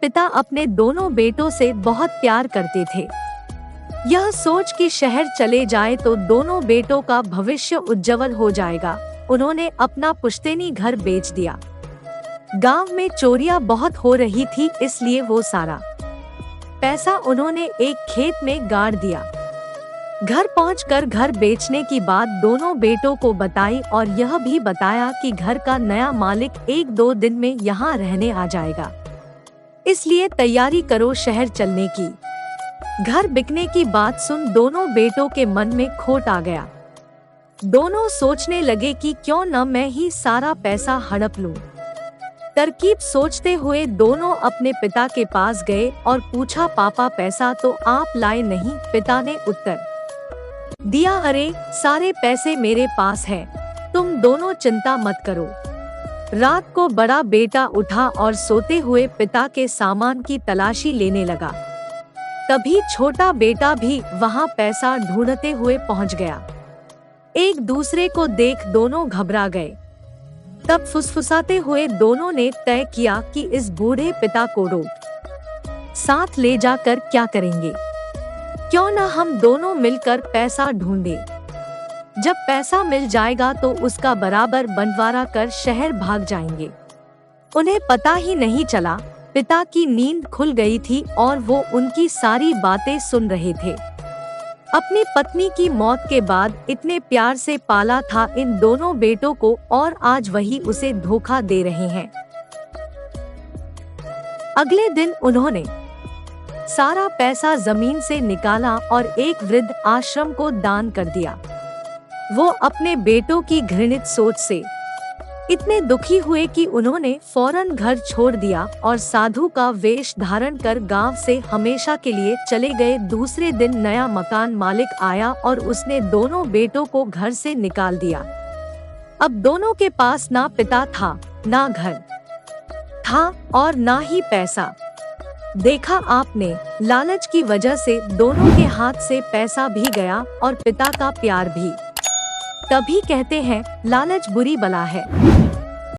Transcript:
पिता अपने दोनों बेटों से बहुत प्यार करते थे। यह सोच कि शहर चले जाए तो दोनों बेटों का भविष्य उज्जवल हो जाएगा, उन्होंने अपना पुश्तैनी घर बेच दिया। गांव में चोरियां बहुत हो रही थी, इसलिए वो सारा पैसा उन्होंने एक खेत में गाड़ दिया। घर पहुंचकर घर बेचने की बात दोनों बेटों को बताई और यह भी बताया कि घर का नया मालिक 1-2 दिन में यहाँ रहने आ जाएगा, इसलिए तैयारी करो शहर चलने की। घर बिकने की बात सुन दोनों बेटों के मन में खोट आ गया। दोनों सोचने लगे कि क्यों न मैं ही सारा पैसा हड़प लूं। तरकीब सोचते हुए दोनों अपने पिता के पास गए और पूछा, पापा पैसा तो आप लाए नहीं? पिता ने उत्तर दिया, अरे सारे पैसे मेरे पास हैं, तुम दोनों चिंता मत करो। रात को बड़ा बेटा उठा और सोते हुए पिता के सामान की तलाशी लेने लगा। तभी छोटा बेटा भी वहां पैसा ढूंढते हुए पहुंच गया। एक दूसरे को देख दोनों घबरा गए। तब फुसफुसाते हुए दोनों ने तय किया कि इस बूढ़े पिता को रोक साथ ले जाकर क्या करेंगे, क्यों न हम दोनों मिलकर पैसा ढूंढें। जब पैसा मिल जाएगा तो उसका बराबर बंटवारा कर शहर भाग जाएंगे। उन्हें पता ही नहीं चला, पिता की नींद खुल गई थी और वो उनकी सारी बातें सुन रहे थे। अपनी पत्नी की मौत के बाद इतने प्यार से पाला था इन दोनों बेटों को और आज वही उसे धोखा दे रहे हैं। अगले दिन उन्होंने सारा पैसा जमीन से निकाला और एक वृद्ध आश्रम को दान कर दिया। वो अपने बेटों की घृणित सोच से इतने दुखी हुए कि उन्होंने फौरन घर छोड़ दिया और साधु का वेश धारण कर गांव से हमेशा के लिए चले गए। दूसरे दिन नया मकान मालिक आया और उसने दोनों बेटों को घर से निकाल दिया। अब दोनों के पास ना पिता था, ना घर था और ना ही पैसा। देखा आपने, लालच की वजह से दोनों के हाथ से पैसा भी गया और पिता का प्यार भी। तभी कहते हैं लालच बुरी बला है।